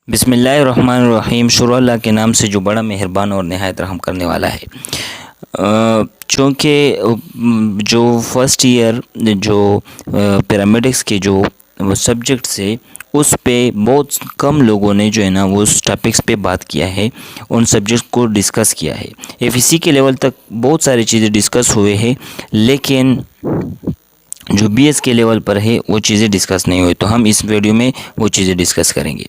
बिस्मिल्लाहिर्रहमानिर्रहीम। शुरू अल्लाह के नाम से जो बड़ा मेहरबान और नहायत रहम करने वाला है। चूँकि जो फर्स्ट ईयर जो पैरामेडिक्स के जो सब्जेक्ट से उस पे बहुत कम लोगों ने जो है ना वो उस टॉपिक्स पे बात किया है, उन सब्जेक्ट को डिस्कस किया है। एफईसी के लेवल तक बहुत सारी चीज़ें डिस्कस हुए हैं, लेकिन जो बीएस के लेवल पर है वो चीज़ें डिस्कस नहीं हुई। तो हम इस वीडियो में वो चीज़ें डिस्कस करेंगे।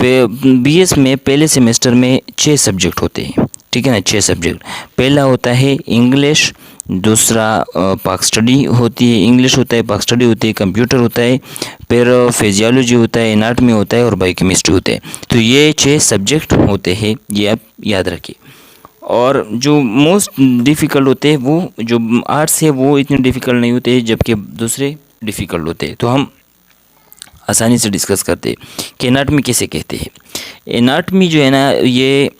बीएस में पहले सेमेस्टर में 6 सब्जेक्ट होते हैं, ठीक है ना। 6 सब्जेक्ट। पहला होता है इंग्लिश, दूसरा पाक स्टडी होती है, इंग्लिश होता है, पाक स्टडी होती है, कंप्यूटर होता है, फिर फिजियोलॉजी होता है, एनाटॉमी होता है और बायोकेमिस्ट्री होता है। तो ये 6 सब्जेक्ट होते हैं, ये आप याद रखिए। और जो मोस्ट डिफ़िकल्ट होते हैं वो जो आर्ट्स है वो इतने डिफ़िकल्ट नहीं होते, जबकि दूसरे डिफ़िकल्ट होते हैं। तो हम आसानी से डिस्कस करते हैं कि एनाटॉमी किसे कहते हैं। एनाटॉमी जो है ना, ये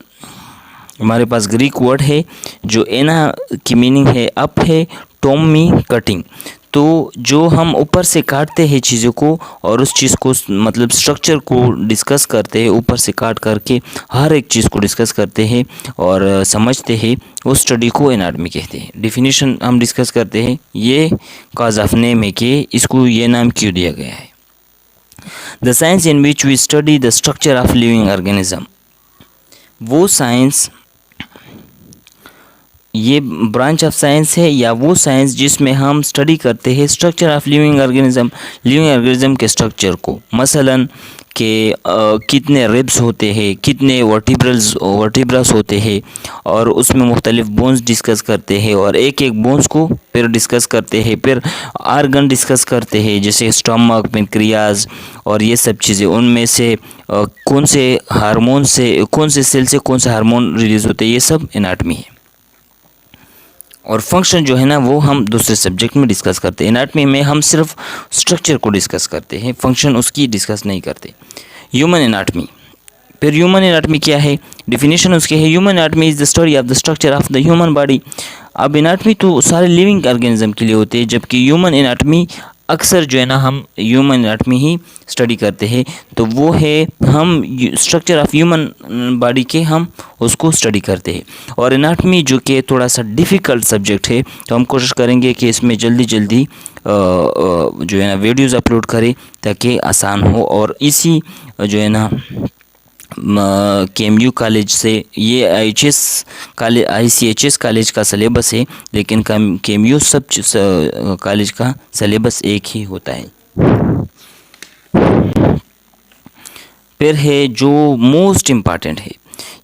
हमारे पास ग्रीक वर्ड है जो एना की मीनिंग है अप है, टोमी कटिंग। तो जो हम ऊपर से काटते हैं चीज़ों को और उस चीज़ को मतलब स्ट्रक्चर को डिस्कस करते हैं, ऊपर से काट करके हर एक चीज़ को डिस्कस करते हैं और समझते हैं, उस स्टडी को एनाटॉमी कहते हैं। डिफिनीशन हम डिस्कस करते हैं, ये कॉज ऑफ नेम है कि इसको ये नाम क्यों दिया गया है। The science in which we study the structure of living organism, वो साइंस, ये ब्रांच ऑफ साइंस है या वो साइंस जिसमें हम स्टडी करते हैं structure of living organism, living organism के स्ट्रक्चर को। मसलन कि कितने रिब्स होते हैं, कितने वर्टिब्रस होते हैं, और उसमें मुख्तलिफ बोन्स डिस्कस करते हैं और एक एक बोन्स को फिर डिस्कस करते हैं। फिर आर्गन डिस्कस करते हैं जैसे स्टमक, पेनक्रियाज और ये सब चीज़ें। उनमें से कौन से हार्मोन से, कौन से सेल से कौन सा हार्मोन रिलीज़ होते हैं, ये सब एनाटॉमी है। और फंक्शन जो है ना वो हम दूसरे सब्जेक्ट में डिस्कस करते हैं। एनाटॉमी में हम सिर्फ स्ट्रक्चर को डिस्कस करते हैं, फंक्शन उसकी डिस्कस नहीं करते। ह्यूमन एनाटॉमी, फिर ह्यूमन एनाटॉमी क्या है, डिफिनीशन उसके है। Human anatomy is the study of the structure of the human body. अब एनाटॉमी तो सारे लिविंग ऑर्गेनिज्म के लिए होते हैं, जबकि ह्यूमन एनाटॉमी अक्सर जो है ना हम ह्यूमन एनाटॉमी ही स्टडी करते हैं। तो वो है हम स्ट्रक्चर ऑफ ह्यूमन बॉडी के हम उसको स्टडी करते हैं। और एनाटॉमी जो कि थोड़ा सा डिफ़िकल्ट सब्जेक्ट है, तो हम कोशिश करेंगे कि इसमें जल्दी जल्दी जो है ना वीडियोस अपलोड करें ताकि आसान हो। और इसी जो है ना केएमयू कॉलेज से, ये आईएचएस कॉलेज, आईसीएचएस कॉलेज का सिलेबस है, लेकिन केएमयू सब कॉलेज का सिलेबस एक ही होता है। फिर है जो मोस्ट इम्पॉर्टेंट है,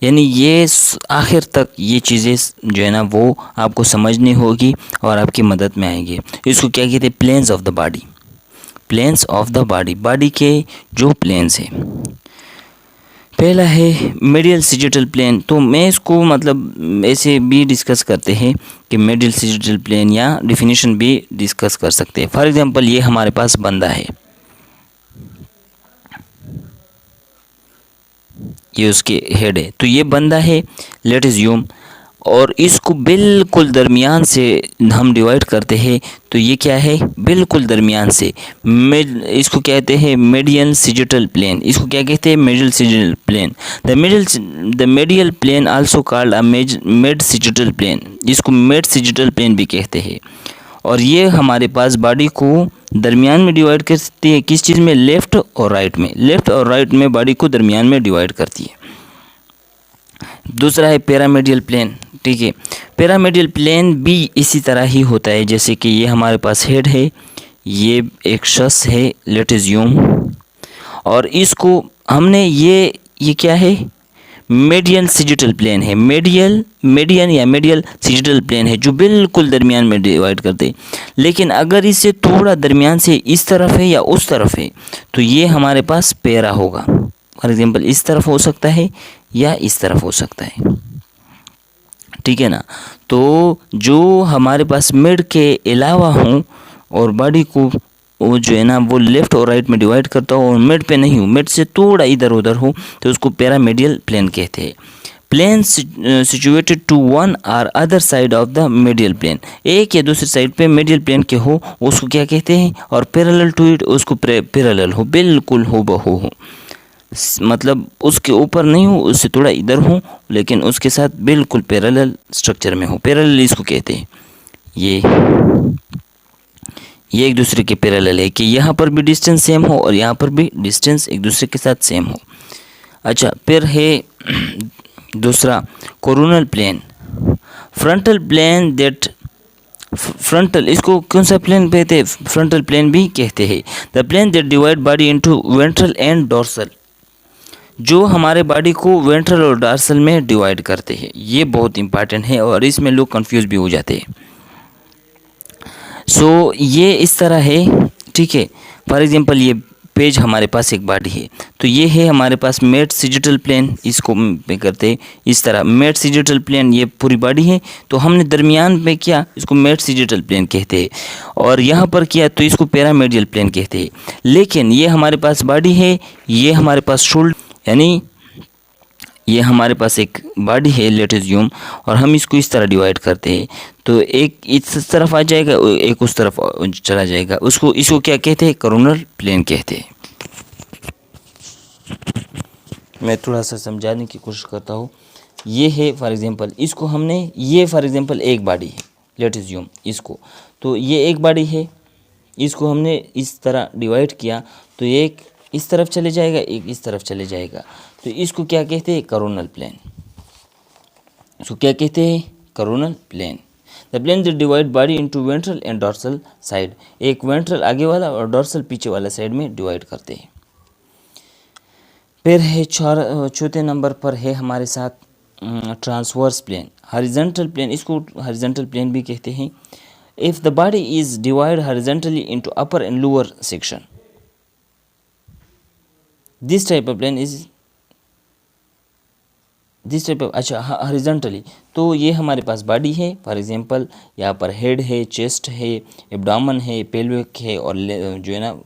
यानी ये आखिर तक ये चीज़ें जो है ना वो आपको समझनी होगी और आपकी मदद में आएंगी। इसको क्या कहते हैं, planes of the body. Planes of the body, body के जो प्लेन्स हैं। पहला है मेडियल सिजिटल प्लेन। तो मैं इसको मतलब ऐसे भी डिस्कस करते हैं कि मेडियल सिजिटल प्लेन, या डिफिनीशन भी डिस्कस कर सकते हैं। फॉर एग्जांपल ये हमारे पास बंदा है, ये उसके हेड है, तो ये बंदा है, लेट अस यूम, और इसको बिल्कुल दरमियान से हम डिवाइड करते हैं। तो ये क्या है, बिल्कुल दरमियान से इसको कहते हैं मेडियल सिजिटल प्लेन। इसको क्या कहते हैं, medial sagittal plane. The medial plane also called a mid sagittal plane, इसको मिड सिजिटल प्लेन भी कहते हैं। और ये हमारे पास बॉडी को दरमियान में डिवाइड करती है, किस चीज़ में, लेफ़्ट और राइट में। लेफ़्ट और राइट में बॉडी को दरमियान में डिवाइड करती है। दूसरा है पैरामेडियल प्लेन, ठीक है। पैरामेडियल प्लेन भी इसी तरह ही होता है, जैसे कि ये हमारे पास हेड है, ये एक शख्स है, लेट अस यूम, और इसको हमने ये क्या है, मेडियन सिजिटल प्लेन है। मेडियन या मेडियल सिजिटल प्लेन है जो बिल्कुल दरमियान में डिवाइड करते हैं। लेकिन अगर इससे थोड़ा दरमियान से इस तरफ है या उस तरफ है, तो ये हमारे पास पैरा होगा। फॉर एग्जांपल इस तरफ हो सकता है या इस तरफ हो सकता है, ठीक है ना। तो जो हमारे पास मिड के अलावा हो और बॉडी को वो जो है ना वो लेफ़्ट और राइट में डिवाइड करता हो और मिड पे नहीं हो, मिड से थोड़ा इधर उधर हो, तो उसको पैरामेडियल प्लेन कहते हैं। Plane situated to one or other side of the medial plane, एक या दूसरी साइड पे मेडियल प्लेन के हो उसको क्या कहते हैं, और पैरेलल टू इट उसको पैरेलल हो, बिल्कुल हो बहू हो। मतलब उसके ऊपर नहीं हूँ, उससे थोड़ा इधर हूँ, लेकिन उसके साथ बिल्कुल पैरेलल स्ट्रक्चर में हूँ। पैरेलल इसको कहते हैं। ये एक दूसरे के पैरेलल है कि यहाँ पर भी डिस्टेंस सेम हो और यहाँ पर भी डिस्टेंस एक दूसरे के साथ सेम हो। अच्छा, फिर है दूसरा coronal plane. Frontal plane that frontal, इसको कौन सा प्लेन कहते हैं? फ्रंटल प्लेन भी कहते हैं। The plane that divide body into ventral and dorsal, जो हमारे बॉडी को वेंट्रल और डॉर्सल में डिवाइड करते हैं। ये बहुत इंपॉर्टेंट है और इसमें लोग कंफ्यूज भी हो जाते हैं। सो ये इस तरह है, ठीक है। फॉर एग्जांपल ये पेज हमारे पास एक बॉडी है, तो ये है हमारे पास मेड सिजिटल प्लेन, इसको पे करते हैं इस तरह। मेड सिजिटल प्लेन ये पूरी बॉडी है, तो हमने दरमियान में किया, इसको मेड सिजिटल प्लेन कहते हैं। और यहाँ पर किया तो इसको पैरामेडियल प्लेन कहते हैं। लेकिन ये हमारे पास बॉडी है, ये हमारे पास शोल्डर, यानी ये हमारे पास एक बॉडी है लेटेजियम, और हम इसको इस तरह डिवाइड करते हैं। तो एक इस तरफ आ जाएगा, एक उस तरफ चला जाएगा। इसको क्या कहते हैं? कोरोनल प्लेन कहते हैं। मैं थोड़ा सा समझाने की कोशिश करता हूँ। ये है फॉर एग्जांपल, इसको हमने, ये फॉर एग्जांपल एक बॉडी है लेटेजियम, इसको, तो ये एक बॉडी है, इसको हमने इस तरह डिवाइड किया, तो एक इस तरफ चले जाएगा, एक इस तरफ चले जाएगा। तो इसको क्या कहते हैं? Coronal plane. इसको क्या कहते हैं? Coronal plane. The plane that divide body into ventral and dorsal side, एक वेंट्रल आगे वाला और डॉर्सल पीछे वाला साइड में डिवाइड करते हैं। फिर है चौथे नंबर पर है हमारे साथ ट्रांसवर्स प्लेन, हॉरिजॉन्टल प्लेन, इसको हॉरिजॉन्टल प्लेन भी कहते हैं। If the body is divide horizontally into upper and lower section, this type of plane is this type of, अच्छा हॉरिजॉन्टली, तो ये हमारे पास बॉडी है। फॉर एग्जांपल यहाँ पर हेड है, चेस्ट है, एब्डोमेन है, पेल्विक है, और जो है ना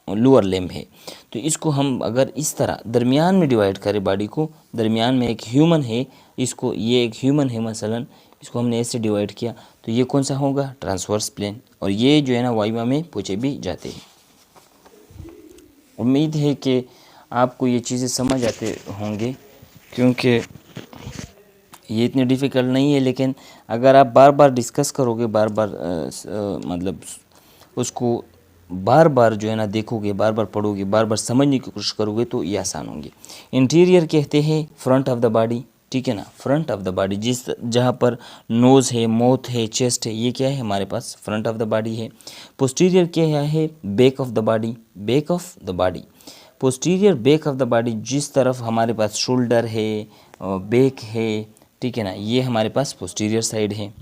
लोअर लिम्ब है। तो इसको हम अगर इस तरह दरमियान में डिवाइड करें बॉडी को, दरमियान में एक ह्यूमन है, इसको, ये एक ह्यूमन है मसलन, इसको हमने ऐसे डिवाइड किया, तो ये कौन सा होगा? Transverse plane. और ये जो है ना वाइवा में पूछे भी जाते हैं। उम्मीद है कि आपको ये चीज़ें समझ आते होंगे, क्योंकि ये इतनी डिफ़िकल्ट नहीं है। लेकिन अगर आप बार बार डिस्कस करोगे, बार बार मतलब उसको बार बार जो है ना देखोगे, बार बार पढ़ोगे, बार बार समझने की कोशिश करोगे, तो ये आसान होंगे। इंटीरियर कहते हैं फ्रंट ऑफ द बॉडी, ठीक है ना, फ्रंट ऑफ द बॉडी, जिस जहाँ पर नोज़ है, माउथ है, चेस्ट है, ये क्या है? हमारे पास फ्रंट ऑफ द बॉडी है। पोस्टीरियर क्या है? Back of the body, back of the body. Posterior back of the body, जिस तरफ हमारे पास शोल्डर है, बैक है, ठीक है ना, ये हमारे पास पोस्टीरियर साइड है।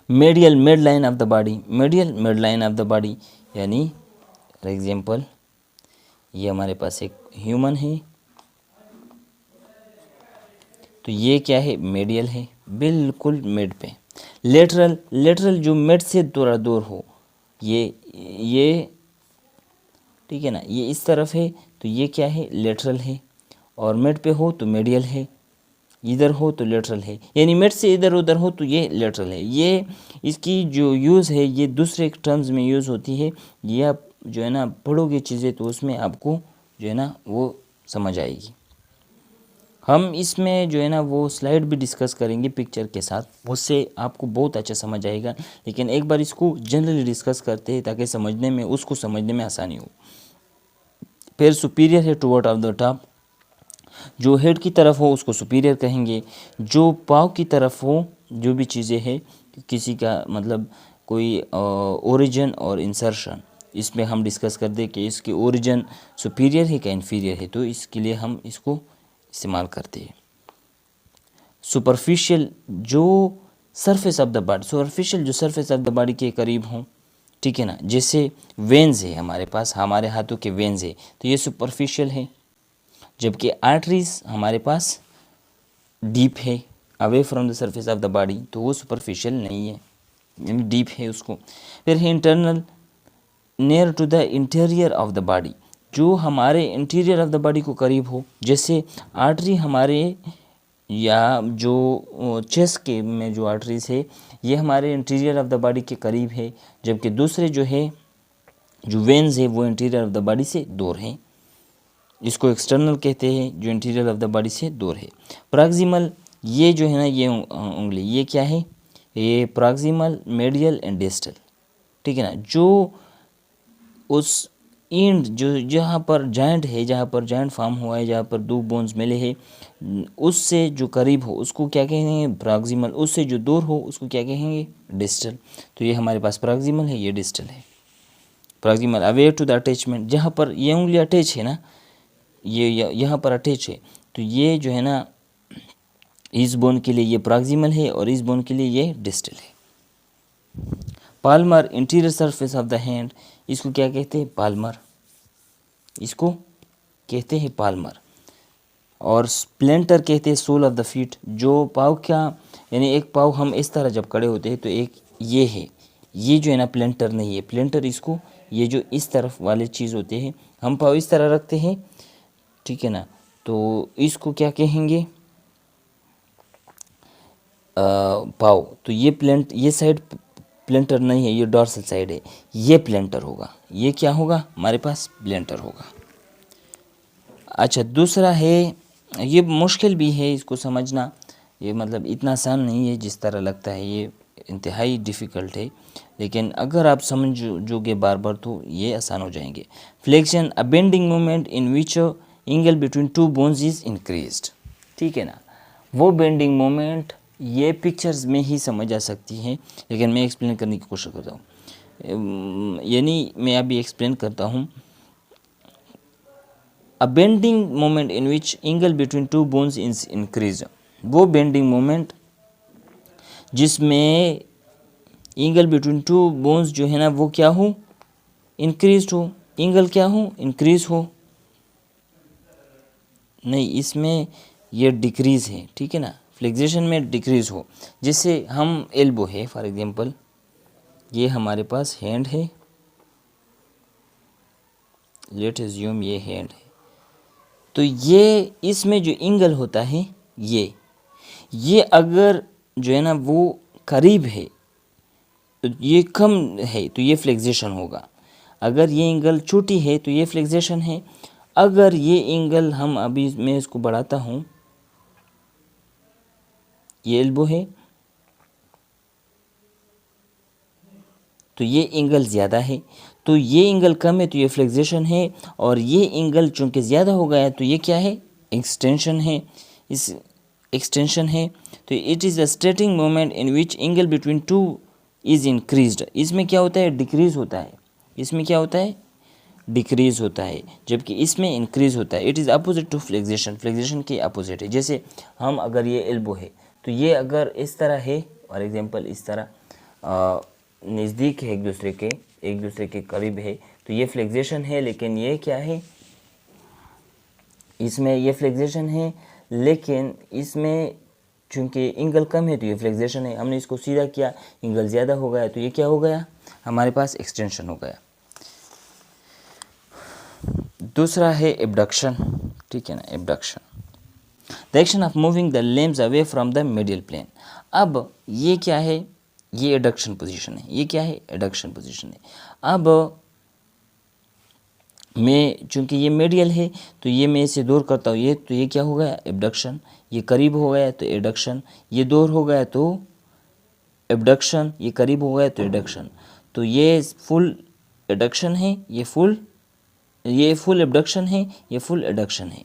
Medial mid line of the body, medial mid line of the body, यानी फॉर एग्जांपल ये हमारे पास एक ह्यूमन है, तो ये क्या है? मेडियल है, बिल्कुल मिड पे। लेटरल, लेटरल जो मिड से थोड़ा दूर हो, ये ठीक है ना, ये इस तरफ है, तो ये क्या है? लेटरल है। और मिड पे हो तो मेडियल है, इधर हो तो लेटरल है, यानी मिड से इधर उधर हो तो ये लेटरल है। ये इसकी जो यूज़ है ये दूसरे टर्म्स में यूज़ होती है। ये आप जो है ना पढ़ोगे चीज़ें तो उसमें आपको जो है ना वो समझ आएगी। हम इसमें जो है ना वो स्लाइड भी डिस्कस करेंगे पिक्चर के साथ, उससे आपको बहुत अच्छा समझ आएगा। लेकिन एक बार इसको जनरली डिस्कस करते हैं ताकि समझने में, उसको समझने में आसानी हो। फिर सुपीरियर है टुवर्ड ऑफ द टॉप, जो हेड की तरफ हो उसको सुपीरियर कहेंगे। जो पाँव की तरफ हो, जो भी चीज़ें हैं किसी का, मतलब कोई ओरिजिन और इंसर्शन, इसमें हम डिस्कस कर दें कि इसकी ओरिजिन सुपीरियर है क्या इन्फीरियर है, तो इसके लिए हम इसको इस्तेमाल करते हैं। सुपरफिशियल, जो surface of the body, superficial जो सरफेस ऑफ द बॉडी के करीब हों, ठीक है ना, जैसे वेन्स है हमारे पास, हमारे हाथों के वेन्स है, तो ये सुपरफिशियल है। जबकि आर्टरीज हमारे पास डीप है, away from the surface of the body, तो वो सुपरफिशियल नहीं है, यानी डीप है उसको। फिर है internal, near to the interior of the body, जो हमारे इंटीरियर ऑफ द बॉडी को करीब हो। जैसे आर्टरी हमारे, या जो चेस्ट के में जो आर्टरीज है ये हमारे इंटीरियर ऑफ द बॉडी के करीब है, जबकि दूसरे जो है जो वेन्स है वो इंटीरियर ऑफ द बॉडी से दूर हैं, इसको एक्सटर्नल कहते हैं, जो इंटीरियर ऑफ द बॉडी से दूर है। प्रॉक्सिमल, ये जो है ना ये उंगली, ये क्या है, ये प्रॉक्सिमल, मेडियल एंड डिस्टल, ठीक है ना। जो उस एंड जो जहाँ पर जॉइंट है, जहाँ पर जॉइंट फॉर्म हुआ है, जहाँ पर दो बोन्स मिले हैं, उससे जो करीब हो उसको क्या कहेंगे, प्रॉक्सिमल, उससे जो दूर हो उसको क्या कहेंगे, डिस्टल। तो ये हमारे पास प्रॉक्सिमल है, ये डिस्टल है। Proximal aware to the attachment, जहाँ पर ये उंगली अटैच है ना, ये यहाँ पर अटैच है, तो ये जो है ना इस बोन के लिए ये प्रॉक्सिमल है और इस बोन के लिए ये डिस्टल है। Palmer, interior surface of the hand, इसको क्या कहते हैं, पाल्मर, इसको कहते हैं पाल्मर। और स्प्लेंटर कहते हैं सोल ऑफ द फीट, जो पाँव क्या, यानी एक पाँव हम इस तरह जब खड़े होते हैं तो एक ये है, ये जो है ना प्लेंटर नहीं है, प्लेंटर इसको, ये जो इस तरफ वाले चीज़ होते हैं, हम पाँव इस तरह रखते हैं, ठीक है ना, तो इसको क्या कहेंगे, पाँव। तो ये साइड प्लेंटर नहीं है, ये डॉर्सल साइड है, ये प्लेंटर होगा, ये क्या होगा हमारे पास, प्लेंटर होगा। अच्छा, दूसरा है, ये मुश्किल भी है इसको समझना, ये मतलब इतना आसान नहीं है जिस तरह लगता है, ये इंतहाई डिफ़िकल्ट है, लेकिन अगर आप समझोगे बार बार तो ये आसान हो जाएंगे। Flexion, a bending movement in which angle between two bones is increased, ठीक है ना। वो बेंडिंग मोमेंट ये पिक्चर्स में ही समझ आ सकती हैं, लेकिन मैं एक्सप्लेन करने की कोशिश करता हूँ, यानी मैं अभी एक्सप्लेन करता हूँ। A bending moment in which angle between two bones is increase, वो बेंडिंग मोमेंट जिसमें एंगल बिटवीन टू बोन्स जो है ना वो क्या हो, इंक्रीज हो, एंगल क्या हो, इंक्रीज हो, नहीं इसमें ये डिक्रीज़ है, ठीक है ना, फ्लेक्सेशन में डिक्रीज़ हो। जैसे हम एल्बो है फॉर एग्जांपल, ये हमारे पास हैंड है, लेट अज्यूम ये हैंड है, तो ये इसमें जो एंगल होता है ये अगर जो है ना वो करीब है तो ये कम है तो ये फ्लेक्सेशन होगा, अगर ये एंगल छोटी है तो ये फ्लेक्सेशन है। अगर ये एंगल हम अभी मैं इसको बढ़ाता हूँ, ये एल्बो है तो ये एंगल ज़्यादा है, तो ये एंगल कम है तो ये फ्लेक्सेशन है, और ये एंगल चूँकि ज़्यादा हो गया है तो ये क्या है, एक्सटेंशन है, इस एक्सटेंशन है। तो it is a straightening moment in which angle between two is increased, इसमें क्या होता है, डिक्रीज़ होता है, इसमें क्या होता है, डिक्रीज़ होता है, जबकि इसमें इंक्रीज़ होता है। इट इज़ अपोजिट टू फ्लेक्सेशन, फ्लेक्सेशन के अपोजिट है। जैसे हम अगर ये एल्बो है तो ये अगर इस तरह है, फॉर एग्जांपल इस तरह नज़दीक है एक दूसरे के करीब है, तो ये फ्लेक्सेशन है, लेकिन ये क्या है, इसमें ये फ्लेक्सेशन है, लेकिन इसमें चूँकि एंगल कम है तो ये फ्लेक्सेशन है। हमने इसको सीधा किया, एंगल ज़्यादा हो गया तो ये क्या हो गया, हमारे पास एक्सटेंशन हो गया। दूसरा है एबडक्शन, ठीक है ना, abduction, the action of moving the limbs away from the medial plane. अब ये क्या है, ये एडक्शन पोजीशन है, ये क्या है, एडक्शन पोजीशन है। अब मैं चूँकि ये मीडियल है तो ये मैं इसे दूर करता हूँ, ये तो ये क्या हो गया, एबडक्शन, ये करीब हो गया तो एडक्शन, ये दूर हो गया तो एबडक्शन, ये करीब हो गया तो एडक्शन। तो ये फुल एडक्शन है, ये फुल एबडक्शन है, ये फुल एडक्शन है।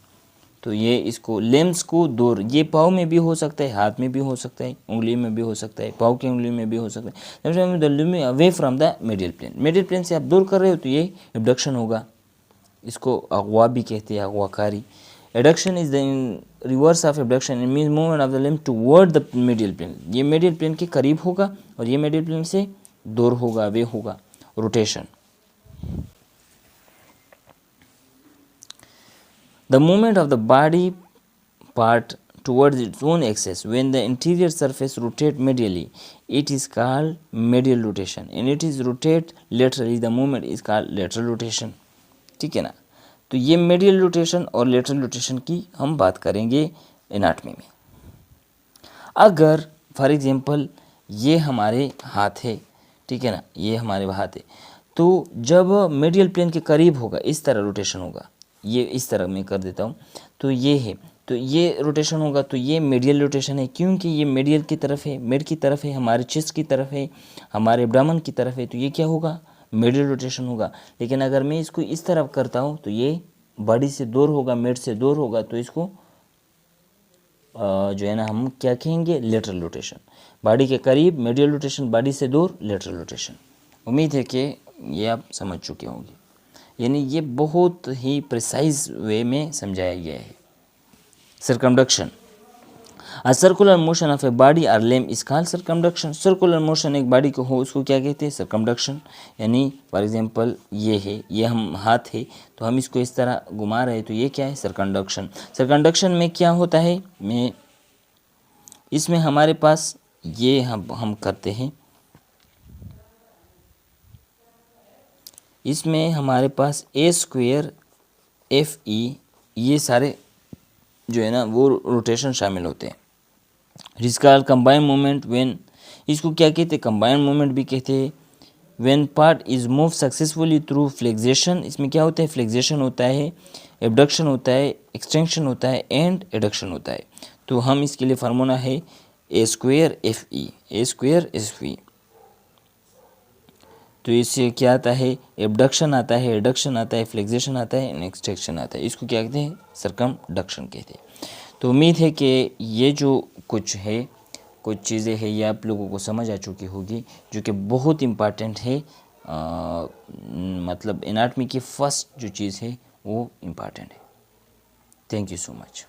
तो ये इसको लिम्स को दूर, ये पाँव में भी हो सकता है, हाथ में भी हो सकता है, उंगली में भी हो सकता है, पाँव की उंगली में भी हो सकता है, the limb away from the medial plane, medial plane से आप दूर कर रहे हो तो ये एबडक्शन होगा। इसको अगवा भी कहते हैं, अगवाकारी। Adduction is the reverse of abduction, it means movement of the limb toward the medial plane, ये मीडियल प्लेन के करीब होगा और ये मीडियल प्लेन से दूर होगा, वे होगा। Rotation, the movement of the body part towards its own axis when the interior surface rotate medially, it is called medial rotation, and it is rotate laterally, the movement is called lateral rotation, ठीक है ना। तो ये medial rotation और lateral rotation की हम बात करेंगे एनाटमी में। अगर फॉर एग्जांपल ये हमारे हाथ है, ठीक है ना, ये हमारे हाथ है, तो जब मेडियल प्लेन के करीब होगा इस तरह रोटेशन होगा, ये इस तरह मैं कर देता हूँ, तो ये है, तो ये रोटेशन होगा, तो ये मेडियल रोटेशन है, क्योंकि ये मेडियल की तरफ है, मिड की तरफ है, हमारे चेस्ट की तरफ है, हमारे एब्डामन की तरफ है, तो ये क्या होगा, मेडियल रोटेशन होगा। लेकिन अगर मैं इसको इस तरफ करता हूँ तो ये बॉडी से दूर होगा, मिड से दूर होगा, तो इसको जो है ना हम क्या कहेंगे, लेटरल रोटेशन। बॉडी के करीब मेडियल रोटेशन, बॉडी से दूर लेटरल रोटेशन। उम्मीद है कि ये आप समझ चुके होंगे, यानी ये बहुत ही प्रिसाइज वे में समझाया गया है। Circumduction, a circular motion of a body और limb is called circumduction. Circular motion एक बॉडी को हो उसको क्या कहते हैं, सर्कमडक्शन। यानी फॉर एग्जांपल ये है, ये हम हाथ है, तो हम इसको इस तरह घुमा रहे हैं, तो ये क्या है, सर्कमडक्शन। सर्कमडक्शन में क्या होता है, मैं इसमें हमारे पास ये हम करते हैं, इसमें हमारे पास ए स्क्वेयर एफ ई ये सारे जो है ना वो रोटेशन शामिल होते हैं। जिसका कंबाइंड मूवमेंट व्हेन, इसको क्या कहते हैं, कंबाइंड मूवमेंट भी कहते हैं। When part is move successfully through flexion, इसमें क्या होता है, फ्लेक्सेशन होता है, एबडक्शन होता है, एक्सटेंशन होता है एंड एडक्शन होता है। तो हम इसके लिए फार्मूला है ए स्क्वेयर एफ ई, ए स्क्वेयर एफ ई। तो इससे क्या आता है, एबडक्शन आता है, एडक्शन आता है, फ्लेक्सेशन आता है एंड एक्सटेंशन आता है। इसको क्या कहते हैं, सर्कमडक्शन कहते हैं। तो उम्मीद है कि ये जो कुछ है, कुछ चीज़ें हैं, ये आप लोगों को समझ आ चुकी होगी, जो कि बहुत इम्पॉर्टेंट है। मतलब एनाटॉमी की फर्स्ट जो चीज़ है वो इम्पॉर्टेंट है। Thank you so much.